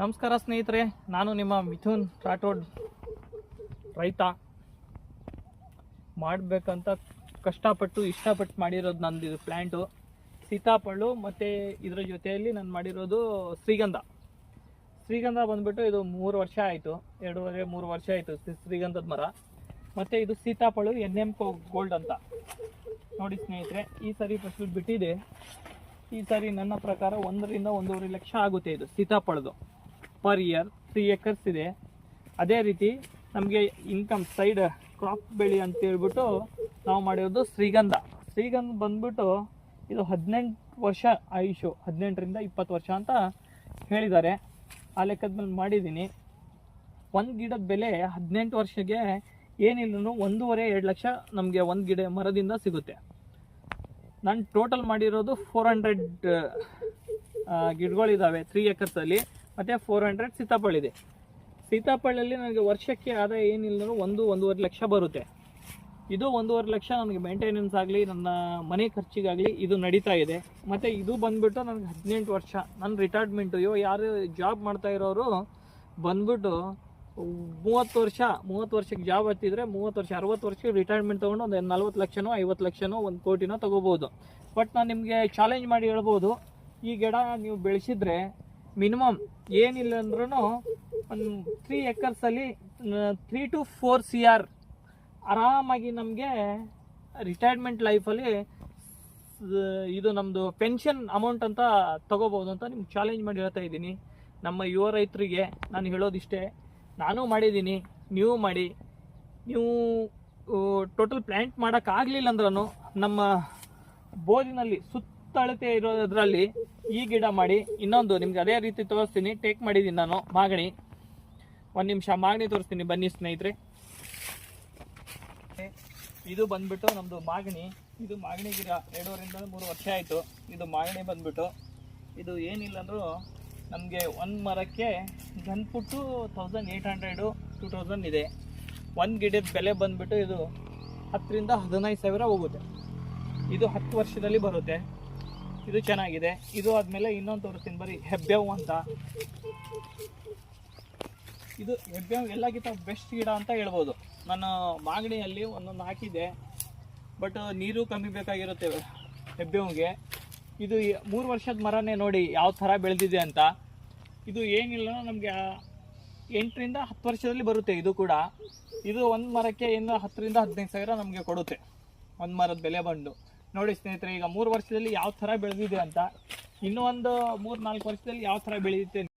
ನಮಸ್ಕಾರ ಸ್ನೇಹಿತರೆ, ನಾನು ನಿಮ್ಮ ಮಿಥುನ್ ರಾಠೋಡ್. ರೈತ ಮಾಡಬೇಕಂತ ಕಷ್ಟಪಟ್ಟು ಇಷ್ಟಪಟ್ಟು ಮಾಡಿರೋದು ನಂದು ಇದು ಪ್ಲ್ಯಾಂಟು ಸೀತಾಫಳು. ಮತ್ತು ಇದರ ಜೊತೆಯಲ್ಲಿ ನಾನು ಮಾಡಿರೋದು ಶ್ರೀಗಂಧ ಬಂದುಬಿಟ್ಟು ಇದು 3 ವರ್ಷ ಆಯಿತು, 2.5-3 ವರ್ಷ ಆಯಿತು ಶ್ರೀಗಂಧದ ಮರ. ಮತ್ತು ಇದು ಸೀತಾಫಳು NM ಗೋಲ್ಡ್ ಅಂತ ನೋಡಿ ಸ್ನೇಹಿತರೆ. ಈ ಸರಿ ಫಸಲು ಬಿಟ್ಟಿದೆ. ಈ ಸಾರಿ ನನ್ನ ಪ್ರಕಾರ 1 ರಿಂದ 1.5 ಲಕ್ಷ ಆಗುತ್ತೆ ಇದು ಸೀತಾಫಳದು. ಪರ್ ಇಯರ್ 3 ಎಕರ್ಸ್ ಇದೆ. ಅದೇ ರೀತಿ ನಮಗೆ ಇನ್ಕಮ್ ಸೈಡ್ ಕ್ರಾಪ್ ಬೆಳಿ ಅಂತ ಹೇಳ್ಬಿಟ್ಟು ನಾವು ಮಾಡಿರೋದು ಶ್ರೀಗಂಧ ಬಂದ್ಬಿಟ್ಟು ಇದು 18 ವರ್ಷ ಆಯುಷು, 18 ರಿಂದ 20 ವರ್ಷ ಅಂತ ಹೇಳಿದ್ದಾರೆ. ಆ ಲೆಕ್ಕದ ಮೇಲೆ ಮಾಡಿದ್ದೀನಿ. ಒಂದು ಗಿಡದ ಬೆಲೆ 18 ವರ್ಷಕ್ಕೆ ಏನಿಲ್ಲ 1.5-2 ಲಕ್ಷ ನಮಗೆ ಒಂದು ಗಿಡ ಮರದಿಂದ ಸಿಗುತ್ತೆ. ನಾನು ಟೋಟಲ್ ಮಾಡಿರೋದು 400 ಗಿಡಗಳಿದ್ದಾವೆ 3 ಎಕರ್ಸಲ್ಲಿ, ಮತ್ತು 400 ಸೀತಾಫಳಿದೆ. ಸೀತಾಫಳಲ್ಲಿ ನನಗೆ ವರ್ಷಕ್ಕೆ ಆದಾಯ ಏನಿಲ್ಲ 1-1.5 ಲಕ್ಷ ಬರುತ್ತೆ. ಇದು 1.5 ಲಕ್ಷ ನನಗೆ ಮೇಂಟೆನೆನ್ಸ್ ಆಗಲಿ, ನನ್ನ ಮನೆ ಖರ್ಚಿಗಾಗಲಿ ಇದು ನಡೀತಾ ಇದೆ. ಮತ್ತು ಇದು ಬಂದುಬಿಟ್ಟು ನನಗೆ 18 ವರ್ಷ ನನ್ನ ರಿಟೈರ್ಮೆಂಟು. ಯಾರು ಜಾಬ್ ಮಾಡ್ತಾ ಇರೋರು ಬಂದ್ಬಿಟ್ಟು 30 ವರ್ಷಕ್ಕೆ ಜಾಬ್ ಹತ್ತಿದ್ರೆ 30 ವರ್ಷ 60 ವರ್ಷಕ್ಕೆ ರಿಟೈರ್ಮೆಂಟ್ ತೊಗೊಂಡು ಒಂದು 40 ಲಕ್ಷನೋ 50 ಲಕ್ಷನೋ 1 ಕೋಟಿನೋ ತೊಗೋಬೋದು. ಬಟ್ ನಾನು ನಿಮಗೆ ಚಾಲೆಂಜ್ ಮಾಡಿ ಹೇಳ್ಬೋದು, ಈ ಗಿಡ ನೀವು ಬೆಳೆಸಿದ್ರೆ ಮಿನಿಮಮ್ ಏನಿಲ್ಲ ಅಂದ್ರೂ ಒಂದು 3 ಎಕರ್ಸಲ್ಲಿ 3 to 4 CR ಆರಾಮಾಗಿ ನಮಗೆ ರಿಟೈರ್ಮೆಂಟ್ ಲೈಫಲ್ಲಿ ಇದು ನಮ್ಮದು ಪೆನ್ಷನ್ ಅಮೌಂಟ್ ಅಂತ ತೊಗೋಬೋದು ಅಂತ ನಿಮ್ಗೆ ಚಾಲೆಂಜ್ ಮಾಡಿ ಹೇಳ್ತಾ ಇದ್ದೀನಿ. ನಮ್ಮ ಯುವ ರೈತರಿಗೆ ನಾನು ಹೇಳೋದಿಷ್ಟೇ, ನಾನು ಮಾಡಿದ್ದೀನಿ, ನೀವು ಮಾಡಿ. ನೀವು ಟೋಟಲ್ ಪ್ಲ್ಯಾಂಟ್ ಮಾಡೋಕ್ಕಾಗಲಿಲ್ಲ ಅಂದ್ರೂ ನಮ್ಮ ಬೋರಿನಲ್ಲಿ ಸುತ್ತಳತೆ ಇರೋದ್ರಲ್ಲಿ ಈ ಗಿಡ ಮಾಡಿ. ಇನ್ನೊಂದು ನಿಮ್ಗೆ ಅದೇ ರೀತಿ ತೋರಿಸ್ತೀನಿ, ಟೇಕ್ ಮಾಡಿದ್ದೀನಿ ನಾನು ಮಾಗಣಿ. 1 ನಿಮಿಷ ಮಾಗಣಿ ತೋರಿಸ್ತೀನಿ ಬನ್ನಿ ಸ್ನೇಹಿತರೆ. ಇದು ಬಂದ್ಬಿಟ್ಟು ನಮ್ಮದು ಮಾಗಣಿ. ಇದು ಮಾಗಣಿ ಗಿಡ 2.5-3 ವರ್ಷ ಆಯಿತು. ಇದು ಮಾಗಣಿ ಬಂದ್ಬಿಟ್ಟು ಇದು ಏನಿಲ್ಲ ಅಂದರೂ ನಮಗೆ ಒಂದು ಮರಕ್ಕೆ ಗನ್ಪುಟ್ಟು 1800-2000 ಇದೆ. ಒಂದು ಗಿಡದ ಬೆಲೆ ಬಂದುಬಿಟ್ಟು ಇದು 10 ರಿಂದ 15 ಸಾವಿರ ಹೋಗುತ್ತೆ. ಇದು 10 ವರ್ಷದಲ್ಲಿ ಬರುತ್ತೆ. ಇದು ಚೆನ್ನಾಗಿದೆ. ಇದು ಆದಮೇಲೆ ಇನ್ನೊಂದು ತೋರಿಸ್ತೀನಿ ಬರೀ, ಹೆಬ್ಬೇವು ಅಂತ. ಇದು ಹೆಬ್ಬೇವು ಎಲ್ಲಕ್ಕಿಂತ ಬೆಸ್ಟ್ ಗಿಡ ಅಂತ ಹೇಳ್ಬೋದು. ನಾನು ಮಾಗಣಿಯಲ್ಲಿ ಒಂದೊಂದು ಹಾಕಿದ್ದೆ, ಬಟ್ ನೀರು ಕಮ್ಮಿ ಬೇಕಾಗಿರುತ್ತೆ ಹೆಬ್ಬೇವಿಗೆ. ಇದು 3 ವರ್ಷದ ಮರನೇ ನೋಡಿ ಯಾವ ಥರ ಬೆಳೆದಿದೆ ಅಂತ. ಇದು ಏನಿಲ್ಲ ನಮಗೆ 8 ರಿಂದ 10 ವರ್ಷದಲ್ಲಿ ಬರುತ್ತೆ. ಇದು ಕೂಡ ಇದು ಒಂದು ಮರಕ್ಕೆ 10 ರಿಂದ 15 ಸಾವಿರ ನಮಗೆ ಕೊಡುತ್ತೆ ಒಂದು ಮರದ ಬೆಲೆ ಬಂದು. ನೋಡಿ ಸ್ನೇಹಿತರೆ, ಈಗ 3 ವರ್ಷದಲ್ಲಿ ಯಾವ ಥರ ಬೆಳೆದಿದೆ ಅಂತ, ಇನ್ನೂ ಒಂದು 3-4 ವರ್ಷದಲ್ಲಿ ಯಾವ ಥರ ಬೆಳೆಯುತ್ತೆ